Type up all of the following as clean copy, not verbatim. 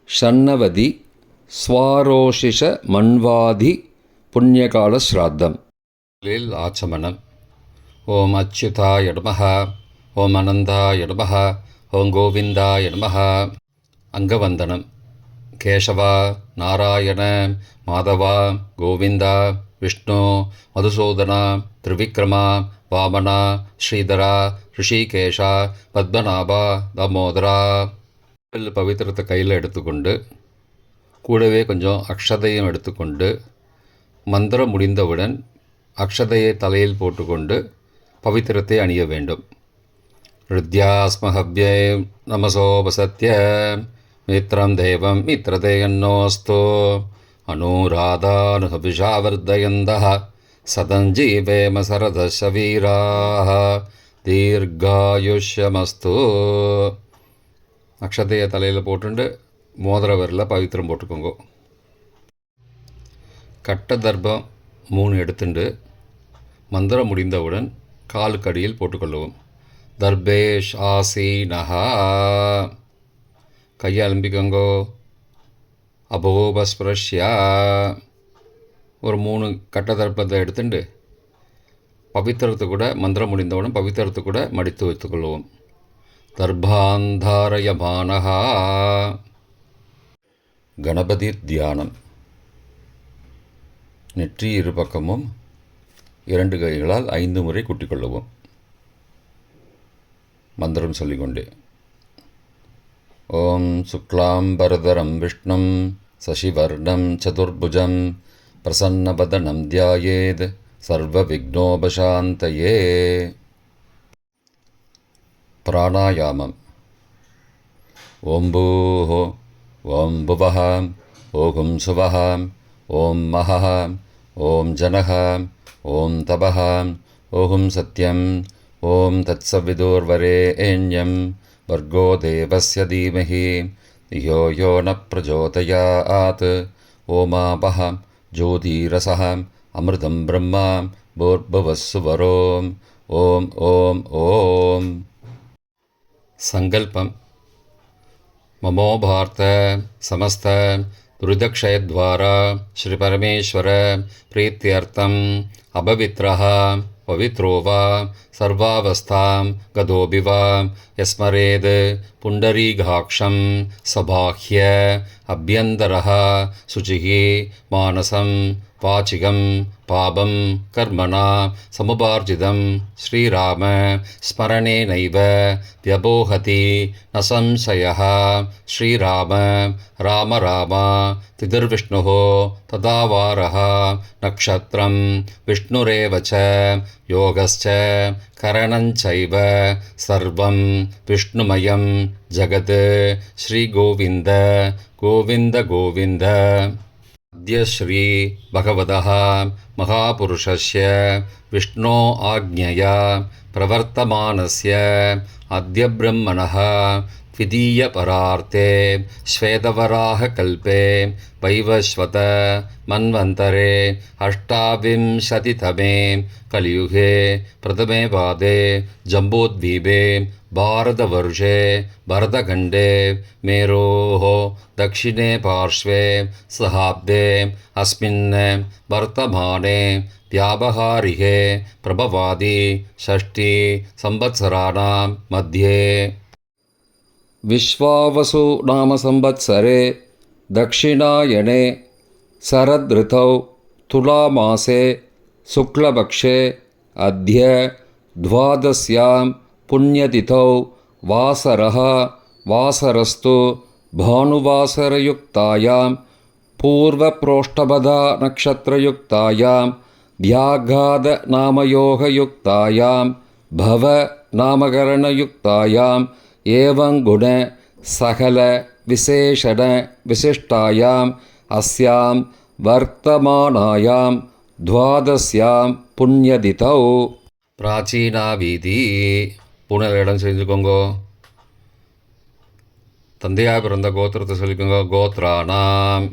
ஷண்ணவதி ஸ்வாரோஷிஷ மன்வாதி புண்ணியகால ஸ்ராத்தம். ஆச்சமனம். ஓம் அச்சுதாய நமஹ, ஓம் அனந்தாய நமஹ, ஓம் கோவிந்தாய நமஹ. அங்கவந்தனம். கேசவா, நாராயண, மாதவா, கோவிந்தா, விஷ்ணு, மதுசூதனா, திரிவிக்ரமா, வாமனா, ஸ்ரீதரா, ரிஷிகேஷா, பத்மநாபா, தாமோதரா. பவித்திரத்தை கையில் எடுத்துக்கொண்டு கூடவே கொஞ்சம் அக்ஷதையும் எடுத்துக்கொண்டு மந்திரம் முடிந்தவுடன் அக்ஷதையை தலையில் போட்டுக்கொண்டு பவித்திரத்தை அணிய வேண்டும். ருத்யாஸ்மஹவ்யே நமசோபசத்ய மித்ரம் தேவம் மித்ரதேயன்னோஸ்தோ அனுராதானுஹபிஷாவர்தயந்தः சதஞ்சீவேம சரதசவீராः தீர்காயுஷ்யமஸ்து. அக்ஷதையை தலையில் போட்டுண்டு மோதிர விரலில் பவித்திரம் போட்டுக்கோங்க. கட்ட தர்பம் 3 எடுத்துண்டு மந்திரம் முடிந்தவுடன் காலுக்கு அடியில் போட்டுக்கொள்ளவும். தர்பேஷ் ஆசீனஹா. கையை அலம்பிக்கோங்கோ. அபோபஸ்பிரஷ்யா. ஒரு 3 கட்ட தர்ப்பத்தை எடுத்துட்டு பவித்திரத்தை கூட மந்திரம் முடிந்தவுடன் பவித்திரத்தை கூட மடித்து வைத்துக்கொள்வோம். தர்பாந்தாரயமானஹா. கணபதி தியானம். நெற்றி இரு பக்கமும் 2 கைகளால் 5 முறை கூட்டிக்கொள்ளவும். மந்திரம் சொல்லிக்கொண்டே. ஓம் சுக்லாம்பரதரம் விஷ்ணும் சசிவர்ணம் சதுர்புஜம் பிரசன்னவதனம் தியாயேத் சர்வ விக்னோபசாந்தயே. பிராணாயாமம். ஓம் பூஹ, ஓம் புவஹ, ஓம் சுவஹ, ஓம் மஹஹ, ஓம் ஜனஹ, ஓம் தபஹ, ஓம் சத்யம், ஓம் தத்சவிதுர்வரேண்யம் வர்கோ தேவஸ்ய தீமஹி யோ யோ ந பிரச்சோதயாத். ஓமாபஹ ஜோதிரசஹ அமிர்தம் பிரம்மா பூர்புவஸ்ஸுவரோம். ஓம் ஓம் ஓம். சங்கல்பம். மமோ பார்த்த சமஸ்த துரிதக்ஷயத்வாரா ஸ்ரீ பரமேஸ்வர பிரீத்தியர்த்தம் அபவித்ரஹ பவித்ரோ வா சர்வாவஸ்தாம் கதோபி வா யஸ்மரேத் புண்டரீகாக்ஷம் சபாஹ்ய அப்யந்தரஹ சுச்சிஹி மானசம் வாச்சிகம் பாபம் கர்மணா சமுபார்ஜிதம் ஸ்ரீராம ஸ்மரணேனைவ வியபோஹதி ந சம்சயः. ஸ்ரீராம ராம ராம திதிர்விஷ்ணுः ததாவாரः நக்ஷத்ரம் விஷ்ணுரேவ ச யோகஸ்ச கரணஞ்சைவ சர்வம் விஷ்ணுமயம் ஜகத். ஸ்ரீகோவிந்த கோவிந்த கோவிந்த. அத்ய ஸ்ரீ பகவதः மகாபுருஷஸ்ய விஷ்ணோ ஆக்ஞயா பிரவர்த்தமானஸ்ய அத்ய பிரம்மணः த்விதீய பரார்த்தே ஸ்வேதவராக கல்பே வைவஸ்வத மன்வந்தரே அஷ்டாவிம்சதிதமே கலியுகே பிரதமே பாதே ஜம்போத்வீபே பாரதவர்ஷே பரதகண்டே மேரோः दक्षिणे पार्श्वे सहाब्दे अस्मिन् वर्तमाने व्यावहारिके प्रभवादि षष्ठी संवत्सराणां मध्ये विश्वावसु नाम संवत्सरे दक्षिणायने शरदृतौ तुलामासे शुक्लपक्षे अद्य द्वादश्यां पुण्यतिथौ वासरः वासरस्तु भानुवासरयुक्तायां पूर्वप्रोष्ठपदा नक्षत्रयुक्तायां व्याघातनामयोगयुक्तायां भवनामकरणयुक्तायां एवं गुण सकल विशेषण विशिष्टायाम् अस्यां वर्तमानायां द्वादश्यां पुण्यतिथौ. प्राचीना வீதி. பூனலிடம் செஞ்சுக்கோங்கோ. தந்தையாக பிறந்த கோத்திரத்தை சொல்லிக்கோங்க. கோத்ரானாம்.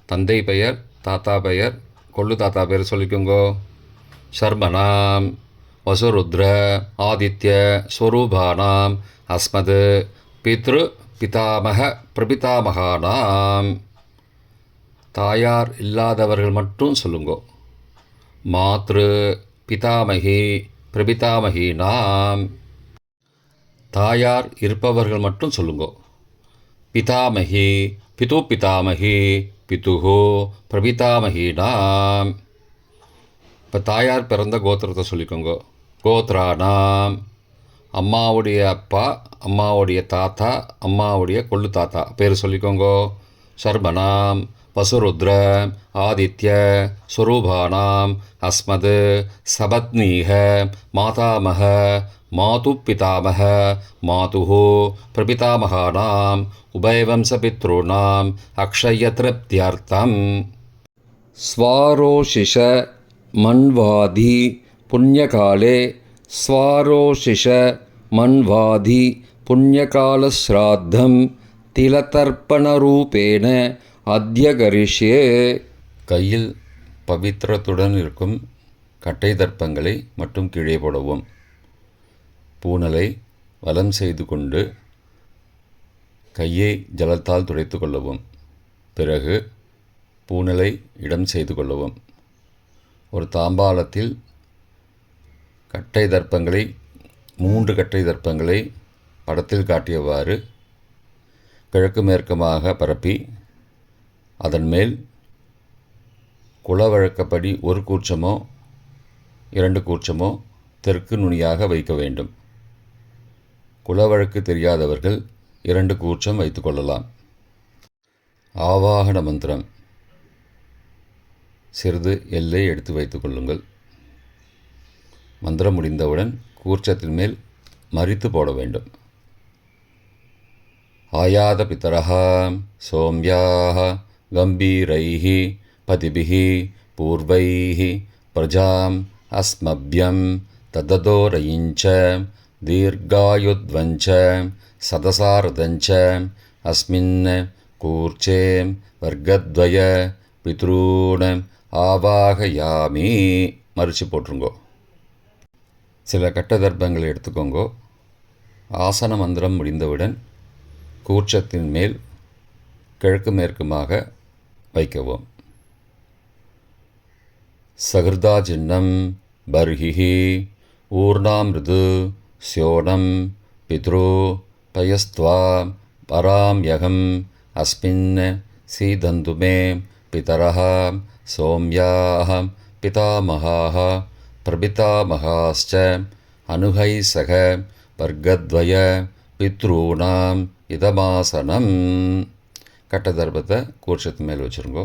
தந்தை பெயர், தாத்தா பெயர், கொள்ளு தாத்தா பெயர் சொல்லிக்கோங்கோ. சர்மனாம் வசுருத்ர ஆதித்ய ஸ்வரூபானாம் அஸ்மத் பித்ரு பிதாமக பிரபிதாமகானாம். தாயார் இல்லாதவர்கள் மட்டும் சொல்லுங்கோ. மாத்ரு பிதாமகி பிரபிதாமகீனாம். தாயார் இருப்பவர்கள் மட்டும் சொல்லுங்கோ. பிதாமகி பிது பிதாமகி பிதுஹோ பிரபிதாமகீனாம். இப்போ தாயார் பிறந்த கோத்திரத்தை சொல்லிக்கோங்க. கோத்ரானாம். அம்மாவுடைய அப்பா, அம்மாவுடைய தாத்தா, அம்மாவுடைய கொள்ளு தாத்தா பேர் சொல்லிக்கோங்க. சர்மனாம் வசுருத்ர ஆதித்ய ஸ்வரூபானாம் அஸ்மத் சபத்னீக மாதாமக மாது பிதாமக மாதுஹோ பிரபிதாமகானாம் உபயவம்சபித்ருணாம் அக்ஷயத்ருப்தியர்த்தம். ஸ்வாரோஷிஷ மன்வாதி புண்ணியகாலே ஸ்வாரோஷிஷ மன்வாதி புண்ணியகாலஸ்ராத்தம் திலதர்ப்பணரூபேண அத்ய கரிஷ்யே. கையில் பவித்திரத்துடன் இருக்கும் கட்டை தர்ப்பங்களை மட்டும் கீழே போடவும். பூனலை வலம் செய்து கொண்டு கையை ஜலத்தால் துடைத்து கொள்ளவும். பிறகு பூனலை இடம் செய்து கொள்ளவும். ஒரு தாம்பாலத்தில் கட்டை தர்ப்பங்களை 3 கட்டை தர்ப்பங்களை படத்தில் காட்டியவாறு கிழக்கு மேற்குமாக பரப்பி அதன் மேல் குலவழக்கப்படி 1 கூர்ச்சமோ 2 கூர்ச்சமோ தெற்கு நுனியாக வைக்க வேண்டும். குலவழக்கு தெரியாதவர்கள் 2 கூர்ச்சம் வைத்துக்கொள்ளலாம். ஆவாகன மந்திரம். சிறிது எல்லை எடுத்து வைத்துக் கொள்ளுங்கள். மந்திரம் முடிந்தவுடன் கூர்ச்சத்தின் மேல் மரித்து போட வேண்டும். ஆயாத பிதரஹா சோம்யாஹ கம்பீரைஹி பதிபிஹி பூர்வைஹி பிரஜாம் அஸ்மப்யம் தததோரயிஞ்ச தீர்காயுத்வஞ்ச சதசாரதஞ்ச அஸ்மின் கூர்ச்சே வர்க்கத்வய பித்ரூண ஆவாகயாமி. மறித்து போட்டுருங்கோ. சில கட்ட தர்ப்பங்களை எடுத்துக்கோங்கோ. ஆசன மந்திரம் முடிந்தவுடன் கூர்ச்சத்தின் மேல் கிழக்கு மேற்குமாக வைக்கவும். சகிருதா சின்னம் பர்ஹிஹி ஊர்ணாமிருது ஸ்யோனம் பித்ரு பயஸ்த்வா பராம்யகம் அஸ்மின் சீதந்துமே பிதரஹ சோம்யாஹ பிதாமகாஹ பிரபிதாமகாஸ்ச அனுகைசக வர்க்கத்வய பித்ரூணாம் இதமாசனம். கட்ட தர்ப்பத்தை கூர்ச்சத்து மேல் வச்சுருங்கோ.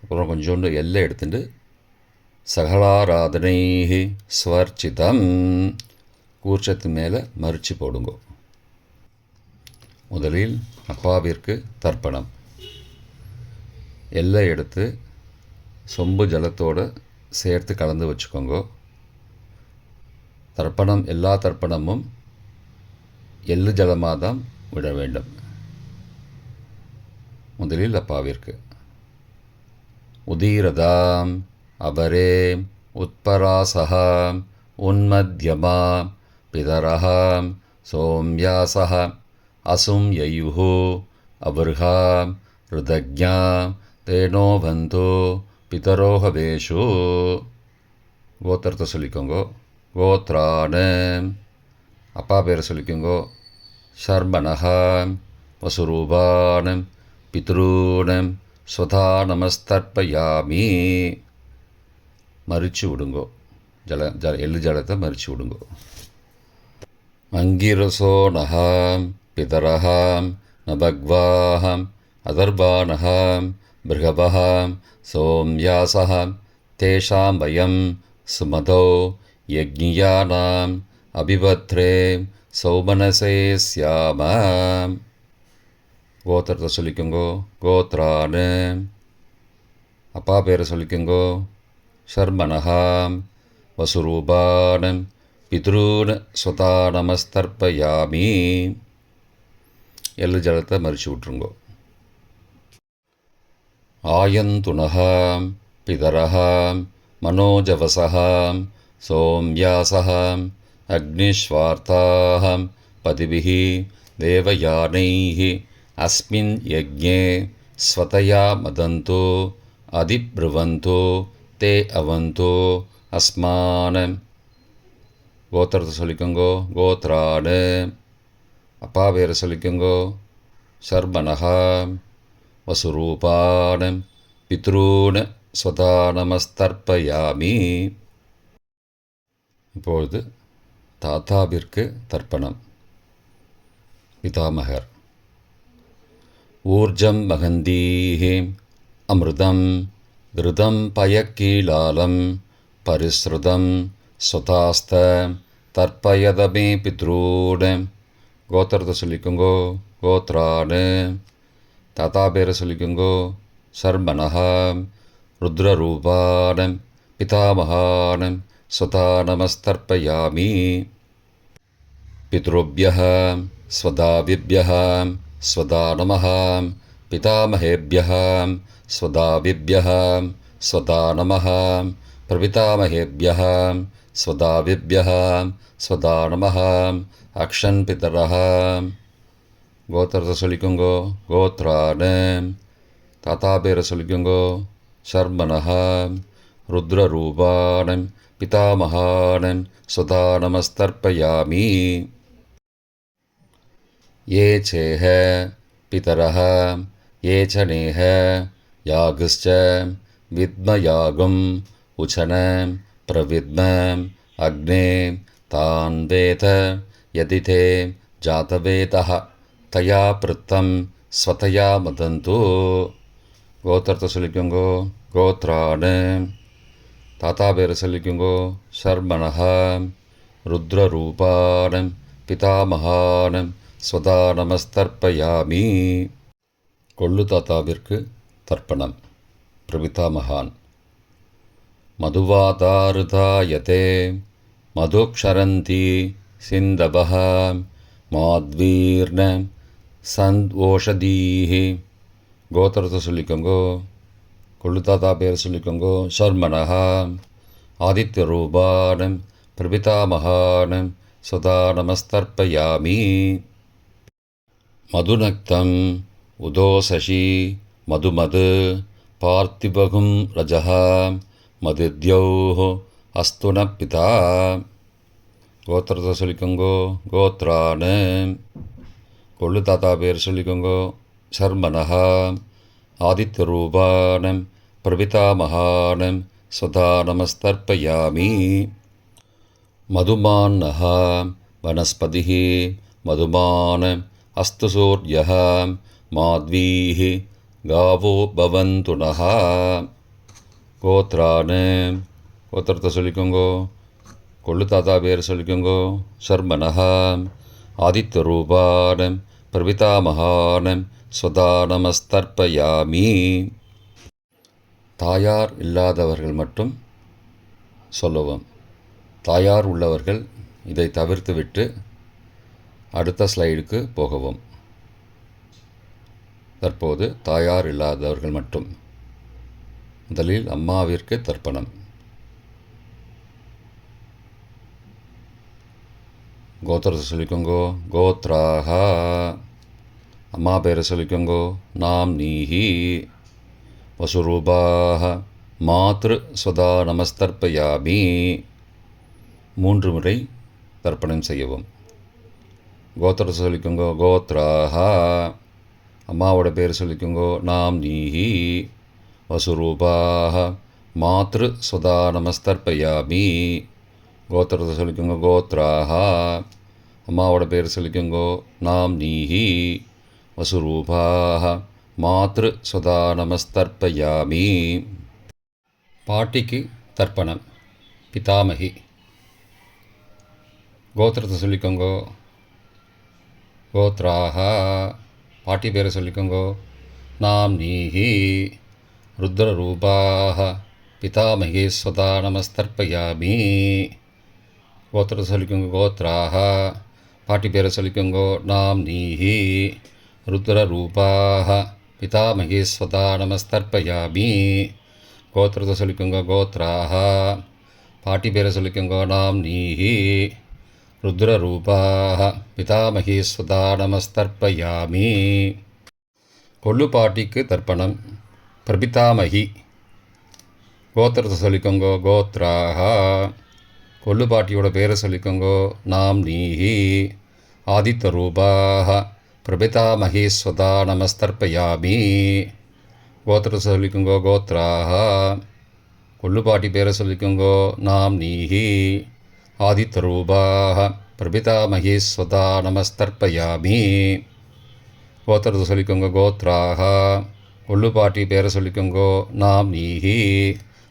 அப்புறம் கொஞ்சோண்டு எல்லை எடுத்துட்டு சகலாராதனை ஸ்வர்ச்சிதம் கூர்ச்சத்து மேலே மறித்து போடுங்கோ. முதலில் அப்பாவிற்கு தர்ப்பணம். எல்லை எடுத்து சொம்பு ஜலத்தோடு சேர்த்து கலந்து வச்சுக்கோங்க. தர்ப்பணம் எல்லா தர்ப்பணமும் எள்ளு ஜலமாக தான் விட வேண்டும். முதலில் அப்பாவிற்கு உதீரதாம் அபரே உத்பராசஹா உன்மத்யமா பிதரஹா சோம்யாசஹ அசும் யயுஹு அபர்ஹா ருதக்ஞா தேனோ பந்தோ பிதரோஹவேஷு. கோத்திரத்தை சொல்லிக்கோங்கோ. கோத்ரான. அப்பா பேரை சொல்லிக்கோங்கோ. ஷர்மனஹா வசுரூபானம் பித்ரூனம் ஸ்வதா நமஸ்தர்ப்பயாமி. மறித்து விடுங்கோ. எள்ளு ஜலத்தை மறித்து விடுங்கோ. அங்கிரசோ நகாம் பிதரஹாம் நபக்வாஹம் அதர்பானஹாம் பிருகபஹாம் சோம்யாசஹாம் தேஷாம் வயம் சுமதோ யக்ஞியானாம் அபிபத்ரே சௌமனசே ஸ்யாமாம். கோத்திரத்தை சொல்லிக்கோங்கோ. கோத்ரானு. அப்பா பேரை சொல்லிக்கோங்கோ. ஷர்மனஹாம் வசுரூபானம் பித்ரூன் ஸ்வதா நமஸ்தர்ப்பயாமி. எள்ளு ஜலத்தை மறித்து விட்ருங்கோ. ஆயந்துனஹாம் பிதரஹாம் மனோஜவசஹாம் சோம்யாசஹாம் அக்னிஸ்வார்த்தாஹாம் பதிபிஹி தேவயானைः அஸ்மின் யஜ்ஞே ஸ்வதயா மதந்தோ அதிப்ருவந்தோ தே அவந்தோ அஸ்மான். கோத்திரத்தை சொல்லிக்கோங்கோ. கோத்ரான். அப்பா பேரை சொல்லிக்கோங்கோ. சர்மனஹா. வசுரூபான் பித்ரூன் ஸ்வதா நமஸ்தர்ப்பயாமி. இப்பொழுது தாத்தாவிற்கு தர்ப்பணம். பிதாமகர். ஊர்ஜம் வகந்தீः அமிர்தம் கிருதம் பயக்கீலாலம் பரிஸ்ருதம் ஸ்வதாஸ்த தர்ப்பயதமே பித்ரூன். கோத்திரத்தை சொல்லிக்கோங்கோ. கோத்ரான். தாத்தா பேரை சொல்லிக்கோங்கோ. சர்மனஹா. ருத்ரரூபான் பிதாமகான் ஸ்வதா நமஸ்தர்ப்பயாமி. பித்ருभ्यः ஸ்வதாவிभ्यः ஸ்வதா நமः. பிதாமகேभ्यः ஸ்வதாவிभ्यः ஸ்வதா நமः. பிரபிதாமகேभ्यः ஸ்வதாவிभ्यः ஸ்வதா நமः. அக்ஷன் பிதரः. கோத்திரத்தை சொல்லிக்கோங்கோ. கோத்ரான். தாத்தா பேரை சொல்லிக்கோங்கோ. சர்மனஹா. ருத்ரரூபான் பிதாமகான் ஸ்வதா நமஸ்தர்ப்பயாமி. ये चेह पितरः ये च नेह यागश्च विद्मयागुम् उचन प्रविद्म अग्ने तान् वेद यदि ते जातवेदः तया पृत्तं स्वतया मदन्तु. கோத்திரத்தை சொல்லிக்கோங்கோ. கோத்ரான். தாத்தா பேரை சொல்லிக்கோங்கோ. சர்மனஹா. ருத்ரரூபான் பிதாமகான் ஸ்வதா நமஸ்தர்ப்பயாமி. கொள்ளு தாத்தாவிற்கு தர்ப்பணம். பிரபிதாமகான். மதுவாதாருதாயதே மதுக்ஷரந்தி சிந்தபஹ மாத்வீர்ண சந்த்வோஷதீஹ. கோத்திரத்தை சொல்லிக்கோங்கோ. கொள்ளு தாத்தா பேர் சொல்லிக்கோங்கோ. சர்மனஹா. ஆதித்யரூபான் பிரபிதாமகான் ஸ்வதா நமஸ்தர்ப்பயாமி. மதுநக்தம் உதோசசி மதுமது பார்த்திபகும் ரஜः மதித்யௌः அஸ்து ந பிதா. கோத்திரத்தை சொல்லிக்கோங்கோ. கோத்ரான். கொள்ளு தாத்தா பேர் சொல்லிக்கோங்கோ. சர்மனஹா. ஆதித்யரூபான் பிரபிதாமகான் ஸ்வதா நமஸ்தர்ப்பயாமி. மதுமான்னः வனஸ்பதிः மதுமான் அஸ்து சூர்யः மாத்வீः காவோ பவந்து நः. கோத்ரான். கோத்திரத்தை சொல்லிக்கோங்கோ. கொள்ளு தாத்தா பேர் சொல்லிக்கோங்கோ. சர்மனஹா. ஆதித்யரூபான் பிரபிதாமகான் ஸ்வதா நமஸ்தர்ப்பயாமி. தாயார் இல்லாதவர்கள் மட்டும் சொல்லவும். தாயார் உள்ளவர்கள் இதை தவிர்த்துவிட்டு அடுத்த ஸ்லைடுக்கு போகவும். தற்போது தாயார் இல்லாதவர்கள் மட்டும். முதலில் அம்மாவிற்கு தர்ப்பணம். கோத்திரத்தை சொல்லிக்கோங்கோ. கோத்ராஹா. அம்மா பேரை சொல்லிக்கோங்கோ. நாம் நீஹி. வசுரூபாஹ மாத்ரு ஸ்வதா நமஸ்தர்ப்பயாமி. 3 முறை தர்ப்பணம் செய்யவும். கோத்திரத்தை சொல்லிக்கோங்கோ. கோத்ராஹா. அம்மாவோட பேர் சொல்லிக்கோங்கோ. நாம் நீஹி. வசுரூபாஹ மாத்ரு ஸ்வதா நமஸ்தர்ப்பயாமி. கோத்திரத்தை சொல்லிக்கோங்கோ. கோத்ராஹா. அம்மாவோட பேர் சொல்லிக்கோங்கோ. நாம் நீஹி. வசுரூபாஹ மாத்ரு ஸ்வதா நமஸ்தர்ப்பயாமி. பாட்டிக்கு தர்ப்பணம். பிதாமகி. கோத்திரத்தை சொல்லிக்கோங்கோ. கோத்ராஹா. பாட்டி பேரை சொல்லிக்கோங்கோ. நாம் நீஹி. ருத்ரரூபாஹ பிதாமகி ஸ்வதா நமஸ்தர்ப்பயாமி. கோத்திரத்தை சொல்லிக்கோங்கோ. கோத்ராஹா. பாட்டி பேரை சொல்லிக்கோங்கோ. நாம் நீஹி. ருத்ரரூபாஹ பிதாமகி ஸ்வதா நமஸ்தர்ப்பயாமி. கோத்திரத்தை சொல்லிக்கோங்கோ. கோத்ராஹா. பாட்டி பேரை சொல்லிக்கோங்கோ. நாம் நீஹி. ருத்ரரூபாः பிதாமகீஸ்வதா நமஸ்தர்ப்பயாமி. கொள்ளுப்பாட்டிக்கு தர்ப்பணம். பிரபிதாமகி கோத்திரத்தை சொல்லிக்கோங்கோ. கோத்ராக கொள்ளுப்பாட்டியோட பேரை சொல்லிக்கோங்கோ. நாம் நீஹி. ஆதித்தரூபாக பிரபிதாமகீஸ்வதா நமஸ்தர்ப்பயாமி. கோத்திரத்தை சொல்லிக்கோங்கோ. கோத்ராக கொள்ளுப்பாட்டி பேரை சொல்லிக்கோங்கோ. நாம் நீஹி. ஆதித்தரூபாக பிரபிதாமகீஸ்வதா நமஸ்தர்ப்பயாமி. கோத்திரத்தை சொல்லிக்கோங்க. கோத்ராக கொள்ளுப்பாட்டி பேரை சொல்லிக்கோங்கோ. நாம் நீஹி.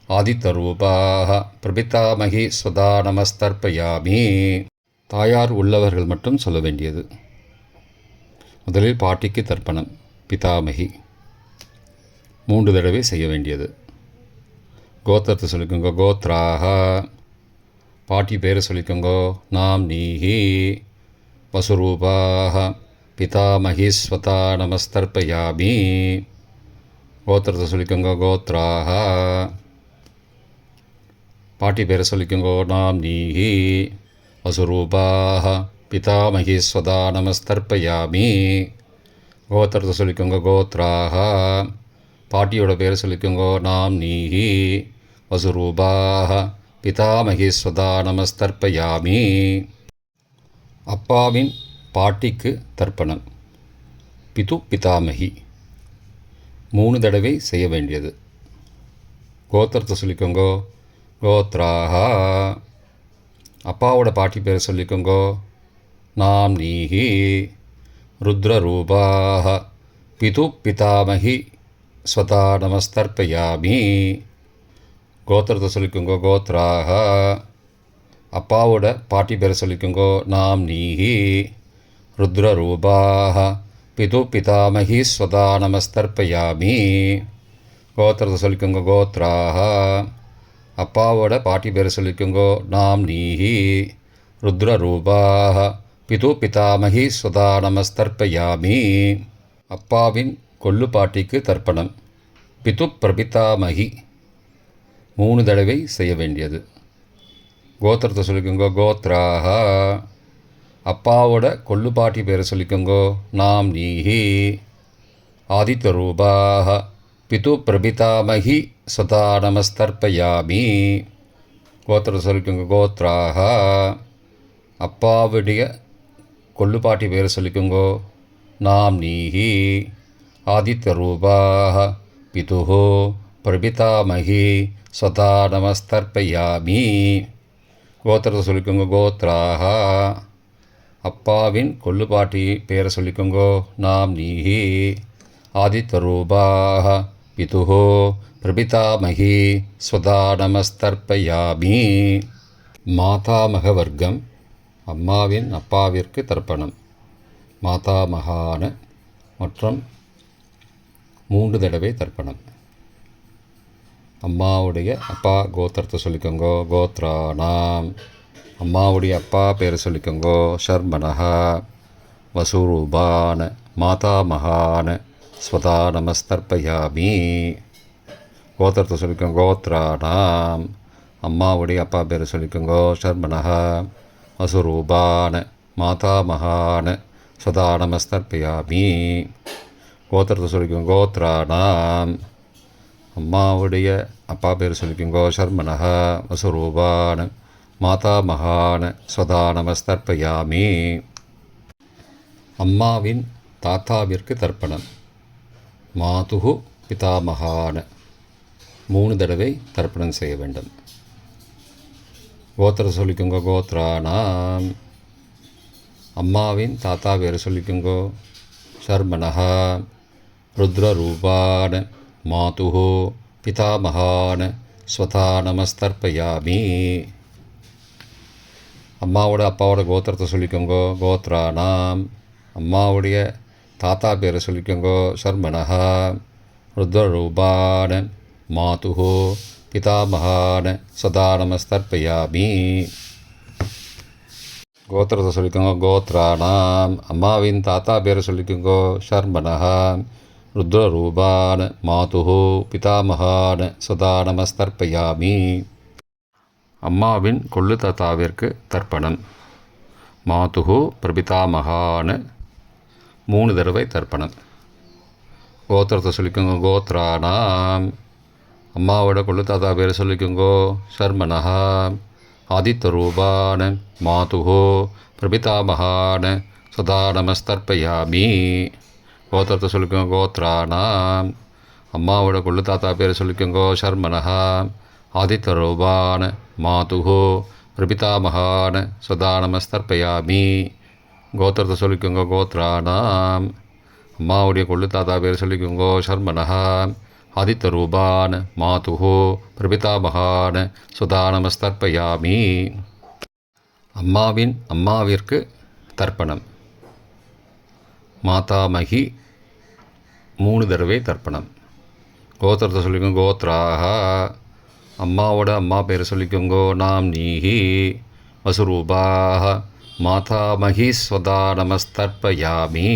ஆதித்தரூபாக பிரபிதாமகீஸ்வதா நமஸ்தர்ப்பயாமி. தாயார் உள்ளவர்கள் மட்டும் சொல்ல வேண்டியது. முதலில் பாட்டிக்கு தர்ப்பணம். பிதாமகி 3 தடவை செய்ய வேண்டியது. கோத்திரத்தை சொல்லிக்கோங்க. கோத்ராக பாட்டி பேரை சொல்லிக்கோங்கோ. நாம் நீஹி. வசுரூபாக பிதாமகீஸ்வதா நமஸ்தர்ப்பயாமி. கோத்திரத்தை சொல்லிக்கோங்க. கோத்ராக பாட்டி பேரை சொல்லிக்கோங்கோ. நாம் நீஹி. வசுரூபாக பிதாமகீஸ்வதா நமஸ்தர்ப்பயாமி. கோத்திரத்தை சொல்லிக்கோங்க. கோத்ராக பாட்டியோட பேரை சொல்லிக்கோங்கோ. நாம் நீஹி. வசுரூபாக பிதாமகீஸ்வதா நமஸ்தர்ப்பயாமி. அப்பாவின் பாட்டிக்கு தர்ப்பணம். பிது பிதாமகி 3 தடவை செய்ய வேண்டியது. கோத்திரத்தை சொல்லிக்கோங்கோ. கோத்ராக அப்பாவோட பாட்டி பேரை சொல்லிக்கோங்கோ. நாம் நீஹி. ருத்ரரூபாக பிது பிதாமகி ஸ்வதா நமஸ்தர்ப்பயாமி. கோத்திரத்தை சொல்லிக்கோங்கோ. கோத்ராக அப்பாவோட பாட்டி பேரை சொல்லிக்கோங்கோ. நாம் நீஹி. ருத்ரரூபாக பிது பிதாமகி ஸ்வதா நமஸ்தர்ப்பயாமி. கோத்திரத்தை சொல்லிக்கோங்க. கோத்ராக அப்பாவோட பாட்டி பேரை சொல்லிக்கோங்கோ. நாம் நீஹி. ருத்ரரூபாக பிது பிதாமகி ஸ்வதா நமஸ்தர்ப்பயாமி. அப்பாவின் கொள்ளுப்பாட்டிக்கு தர்ப்பணம். பிது பிரபிதாமகி 3 தடவை செய்ய வேண்டியது. கோத்திரத்தை சொல்லிக்கோங்கோ. கோத்ராக அப்பாவோட கொள்ளுப்பாட்டி பேரை சொல்லிக்கோங்கோ. நாம் நீஹி. ஆதித்தரூபாக பிது பிரபிதாமகி ஸ்வதா நமஸ்தர்ப்பயாமி. கோத்திரத்தை சொல்லிக்கோங்க. கோத்ராக அப்பாவுடைய கொள்ளுப்பாட்டி பேரை சொல்லிக்கோங்கோ. நாம் நீஹி. ஆதித்தரூபாக பிதுஹோ பிரபிதாமகி ஸ்வதா நமஸ்தர்ப்பயாமி. கோத்திரத்தை சொல்லிக்கோங்க. கோத்ராக அப்பாவின் கொள்ளுப்பாட்டி பேரை சொல்லிக்கோங்கோ. நாம் நீஹி. ஆதித்தரூபாக பிதுஹோ பிரபிதாமகி ஸ்வதா நமஸ்தர்ப்பயாமி. மாதாமக வர்க்கம். அம்மாவின் அப்பாவிற்கு தர்ப்பணம். மாதாமகான மற்றும் 3 தடவை தர்ப்பணம். அம்மாவுடைய அப்பா கோத்திரத்தை சொல்லிக்கோங்கோ. கோத்ராணாம் அம்மாவுடைய அப்பா பேரை சொல்லிக்கோங்கோ. ஷர்மணஹா வசுரூபான மாதாமகான ஸ்வதா நமஸ்தர்ப்பயாமி. கோத்திரத்தை சொல்லிக்கோங்க. கோத்ராணாம் அம்மாவுடைய அப்பா பேரை சொல்லிக்கோங்கோ. ஷர்மணஹா வசுரூபான மாதாமகான ஸ்வதா நமஸ்தர்ப்பயாமி. கோத்திரத்தை சொல்லிக்கோங்க. கோத்ராணாம் அம்மாவுடைய அப்பா பேர் சொல்லிக்கோங்கோ. ஷர்மணஹ வசுரூபான மாதாமகான ஸ்வதா நமஸ்தர்ப்பயாமி. அம்மாவின் தாத்தாவிற்கு தர்ப்பணம். மாதுகு பிதாமகான 3 தடவை தர்ப்பணம் செய்ய வேண்டும். கோத்திர சொல்லிக்கோங்க. கோத்ராணாம் அம்மாவின் தாத்தா பேர் சொல்லிக்கோங்கோ. ஷர்மணஹ ருத்ரரூபான மாதுஹோ பிதாமகான ஸ்வதா நமஸ்தர்ப்பயாமி. அம்மாவோட அப்பாவோட கோத்திரத்தை சொல்லிக்கோங்கோ. கோத்ராணாம் அம்மாவுடைய தாத்தா பேரை சொல்லிக்கோங்கோ. ஷர்மணஹ ருத்ரரூபான மாதுஹோ பிதாமகான சதா நமஸ்தர்ப்பயாமி. கோத்திரத்தை சொல்லிக்கோங்க. கோத்ராணாம் அம்மாவின் தாத்தா பேரை சொல்லிக்கோங்கோ. ஷர்மணஹ ருத்ரரூபான மாதுஹோ பிதாமகான சதா நமஸ்தர்ப்பயாமி. அம்மாவின் கொள்ளு தாத்தாவிற்கு தர்ப்பணம். மாதுகு பிரபிதாமகான்னு 3 தடவை தர்ப்பணம். கோத்திரத்தை சொல்லிக்கோங்க. கோத்ரானாம், அம்மாவோட கொள்ளு தாத்தா பேரை சொல்லிக்கோங்கோ. சர்மனஹா ஆதித்த ரூபான மாதுகோ பிரபிதாமகான சதா நமஸ்தர்ப்பயாமி. கோத்திரத்தை சொல்லிக்கோங்க. கோத்ரானாம், அம்மாவோட கொள்ளு தாத்தா பேரை சொல்லிக்கோங்கோ. சர்மனஹா ஆதித்த ரூபான மாதுகோ பிரபிதாமகான சதா நமஸ்தர்ப்பயாமி. கோத்திரத்தை சொல்லிக்கோங்க. கோத்ரானாம், அம்மாவுடைய கொள்ளு தாத்தா பேர் சொல்லிக்கோங்கோ. சர்மனஹா ஆதித்த ரூபான் மாதுஹோ பிரபிதாமகான் சுதா நமஸ்தர்ப்பயாமி. அம்மாவிற்கு தர்ப்பணம். மாதாமகி 3 தடவை தர்ப்பணம். கோத்திரத்தை சொல்லிக்கோங்க. கோத்ராக, அம்மாவோட அம்மா பேரை சொல்லிக்கோங்கோ. நாம் நீஹி வசுரூபாக மாதாமகி ஸ்வதா நமஸ்தர்ப்பயாமி.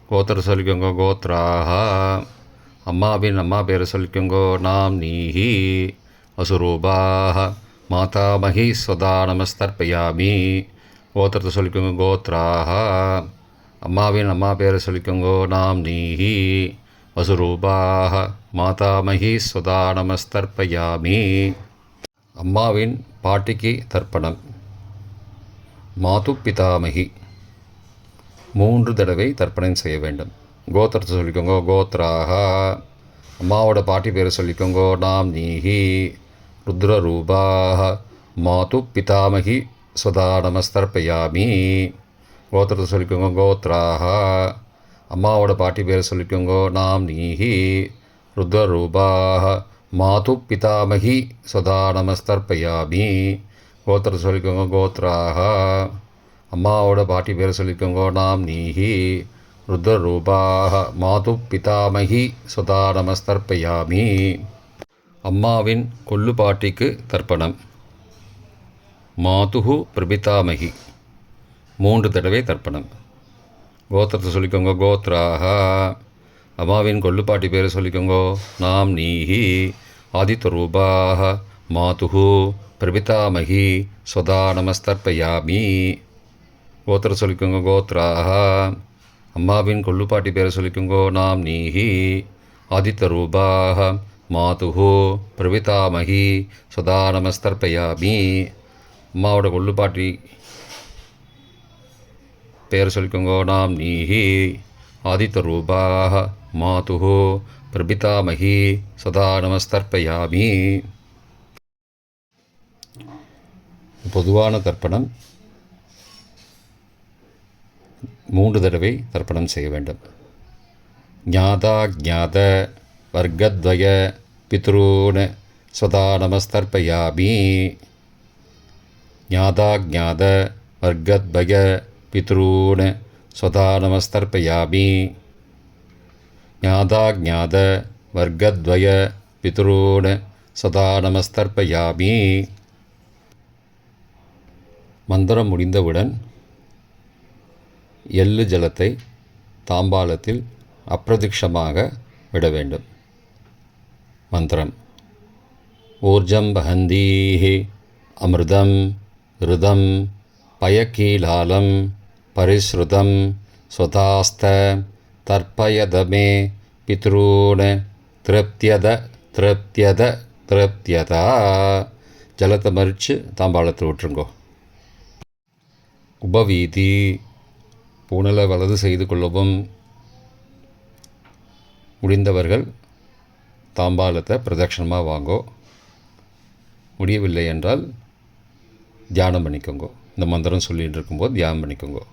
கோத்திர சொல்லிக்கோங்க. கோத்ராக, அம்மாவின் அம்மா பேரை சொல்லிக்கோங்கோ. நாம் நீஹி வசுரூபாக மாதாமகி ஸ்வதா நமஸ்தர்ப்பயாமி. கோத்திரத்தை சொல்லிக்கோங்க. கோத்ராக, அம்மாவின் அம்மா பேரை சொல்லிக்கோங்கோ. நாம் நீஹி வசுரூபாக மாதாமகி ஸ்வதா நமஸ்தர்ப்பயாமி. அம்மாவின் பாட்டிக்கு தர்ப்பணம். மாது பிதாமகி 3 தடவை தர்ப்பணம் செய்ய வேண்டும். கோத்திரத்தை சொல்லிக்கோங்க. கோத்ராக, அம்மாவோட பாட்டி பேரை சொல்லிக்கோங்கோ. நாம் நீஹி ருத்ரரூபாக மாது பிதாமகி சதா நமஸ்தர்ப்பயாமி. கோத்திரத்தை சொல்லிக்கோங்க. கோத்ராக, அம்மாவோட பாட்டி பேரை சொல்லிக்கோங்கோ. நாம் நீஹி ருத்ரரூபாக மாது பிதாமகி சதா நமஸ்தர்ப்பயாமி. கோத்திரத்தை சொல்லிக்கோங்க. கோத்ராக, அம்மாவோட பாட்டி பேரை சொல்லிக்கோங்கோ. நாம் நீஹி ருத்ரரூபாக மாது பிதாமகி சதா நமஸ்தர்ப்பயாமி. அம்மாவின் கொள்ளு பாட்டிக்கு தர்ப்பணம். மாதுகு பிரபிதாமகி 3 தடவை தர்ப்பணம். கோத்திரத்தை சொல்லிக்கோங்க. கோத்ராக, அம்மாவின் கொள்ளு பாட்டி பேரை சொல்லிக்கோங்கோ. நாம் நீஹி ஆதித்த ரூபாக மாதுகு பிரபிதாமகி ஸ்வதா நமஸ்தர்ப்பயாமி. கோத்திர சொல்லிக்கோங்க. கோத்ராக, அம்மாவின் கொள்ளுப்பாட்டி பேரை சொல்லிக்கோங்கோ. நாம் நீஹி ஆதித்த ரூபாக மாதுகு பிரபிதாமகி ஸ்வதா நமஸ்தர்ப்பயாமி. அம்மாவோட கொள்ளுப்பாட்டி பேரை சொல்லிக்கோங்கோ. நாம் நீஹி ஆதித்த ரூபாக மாதுகு பிரபிதாமகி சதா நமஸ்தர்ப்பயாமி. பொதுவான தர்ப்பணம் 3 தடவை தர்ப்பணம் செய்ய வேண்டும். ஞாதா ஞாத வர்க்கத்வய பித்ரூன் ஸ்வதா நமஸ்தர்ப்பயாமி. ஞாதா ஞாத வர்க்கத்வய பித்ரூன் ஸ்வதா நமஸ்தர்ப்பயாமி. ஞாதா ஞாத வர்க்கத்வய பித்ரூன் சதா நமஸ்தர்ப்பயாமி. மந்திரம் முடிந்தவுடன் எள்ளு ஜலத்தை தாம்பாளத்தில் அப்பிரதிக்ஷமாக விட வேண்டும். மந்திரம். ஊர்ஜம் வஹந்தீஹி அமிர்தம் ருதம் பயக்கீலாலம் பரிஸ்ருதம் ஸ்வதாஸ்த தர்ப்பயதமே பித்ரூன் திருப்தியத திருப்தியத திருப்தியதா. ஜலத்தை மறித்து தாம்பாளத்தில் விட்டுருங்கோ. உபவீதி. புனலை வலது செய்து கொள்ளவும். முடிந்தவர்கள் தாம்பாளத்தை பிரதட்சணமாக வாங்கோ. முடியவில்லை என்றால் தியானம் பண்ணிக்கோங்கோ. இந்த மந்திரம் சொல்லிகிட்டு இருக்கும்போது தியானம் பண்ணிக்கோங்கோ.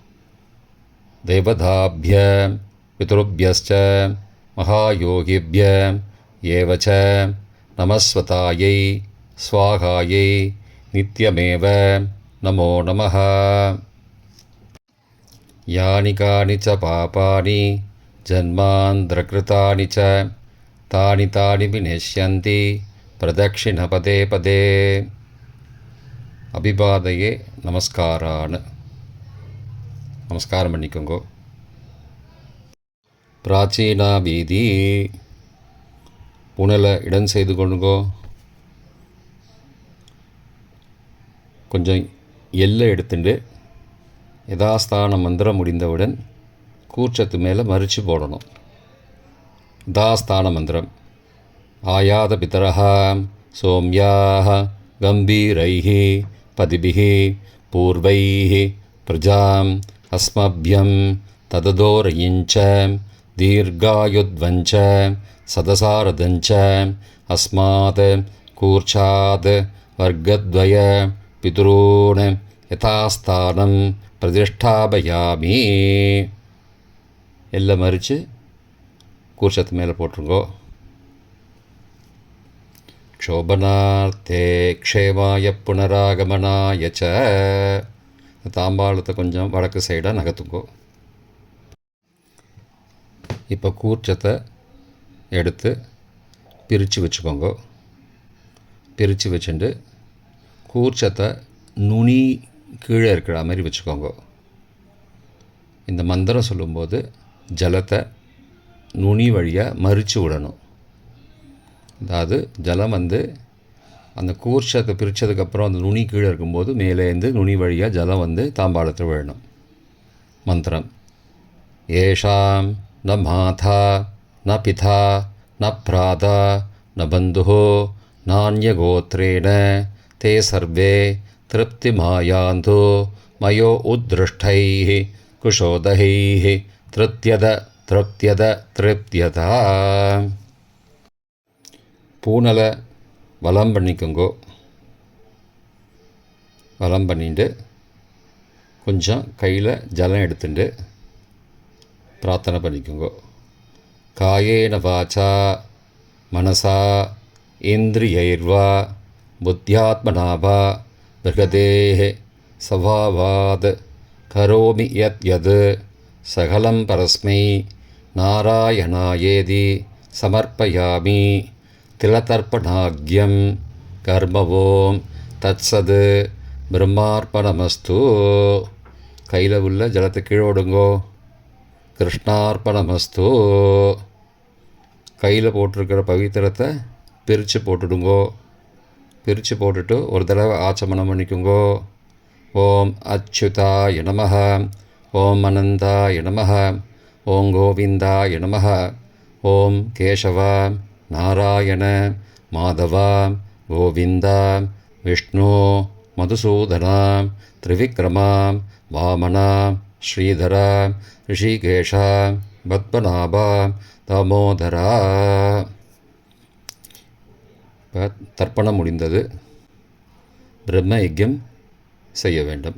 தேவதாபிய பித்ருபியஸ்ச மகாயோகிபிய ஏவச்ச நமஸ்வதாயை ஸ்வாகாயை நித்யமேவ நமோ நமः. யானி கானி ச பாபானி ஜன்மாந்திரகிருதானி ச தானி தானி விநஷ்யந்தி பிரதக்ஷிண பதே பதே. அபிபாதையே நமஸ்காரான்னு நமஸ்காரம் பண்ணிக்கோங்கோ. பிராச்சீனா வீதி. புனலை இடம் செய்து கொள்ளுங்கோ. கொஞ்சம் எள்ளை எடுத்துட்டு யதாஸ்தான மந்திரம் முடிந்தவுடன் கூர்ச்சத்து மேலே மறித்து போடணும். யதாஸ்தான மந்திரம் ஆயாத பிதரஹ சோம்யாக கம்பீரைः பதிபிः பூர்வைः பிரஜாம் அஸ்மப்யம் தததோரயிஞ்ச தீர்காயுத்வஞ்ச சதசாரதஞ்ச அஸ்மாத் கூர்ச்சாத் வர்க்கத்வய பிதுரூன் யதாஸ்தானம் பிரதிஷ்டாபயாமி. எல்லாம் மறித்து கூர்ச்சத்து மேலே போட்டுருங்கோ. க்ஷோபனார்த்தே க்ஷேமாய புனராகமனாய ச. தாம்பாளத்தை கொஞ்சம் வடக்கு சைடாக நகர்த்துங்கோ. இப்போ கூர்ச்சத்தை எடுத்து பிரித்து வச்சுக்கோங்க. பிரித்து வச்சுட்டு கூர்ச்சத்தை நுனி கீழே இருக்கிற மாதிரி வச்சுக்கோங்க. இந்த மந்திரம் சொல்லும்போது ஜலத்தை நுனி வழியாக மறித்து விடணும். அதாவது ஜலம் அந்த கூர்ச்சத்தை பிரித்ததுக்கப்புறம் அந்த நுனி கீழே இருக்கும்போது மேலேருந்து நுனி வழியாக ஜலம் தாம்பாளத்தில் விழணும். மந்திரம் ஏஷாம் ந மாதா ந பிதா ந பிராதா ந பந்துஹோ நான்யகோத்ரேண தே சர்வே திருப்திமாயாந்தோ மயோ உத்ருஷ்டைः குஷோதகைः திருப்தியத திருப்தியத திருப்தியதா. பூனலை வலம் பண்ணிக்கோங்கோ. வலம் பண்ணிட்டு கொஞ்சம் கையில் ஜலம் எடுத்துட்டு பிரார்த்தனை பண்ணிக்கோங்கோ. காயேன வாச்சா மனசா இந்திரியைர்வா புத்தியாத்மனாவா பிருகதேஹ சவாவாத் கரோமி யத் யத் சகலம் பரஸ்மை நாராயணாயேதி சமர்ப்பயாமி திலதர்ப்பணாக்யம் கர்மவோம் தத்சது பிரம்மார்ப்பணமஸ்து. கையில் உள்ள ஜலத்தை கீழோடுங்கோ. கிருஷ்ணார்ப்பணமஸ்து. கையில் போட்டிருக்கிற பவித்திரத்தை பிரித்து போட்டுடுங்கோ. பிரித்து போட்டுட்டு ஒரு தடவை ஆச்சமனம் பண்ணிக்கோங்கோ. ஓம் அச்சுதாய நமஹ, ஓம் அனந்தாய நமஹ, ஓம் கோவிந்தாய நமஹ, ஓம் கேசவா நாராயண மாதவா கோவிந்தா விஷ்ணு மதுசூதனா திரிவிக்ரமா வாமனா ஸ்ரீதரா ரிஷிகேஷா பத்மநாபா தாமோதரா. இப்போ தர்ப்பணம் முடிந்தது. பிரம்ம யஜ்யம் செய்ய வேண்டும்.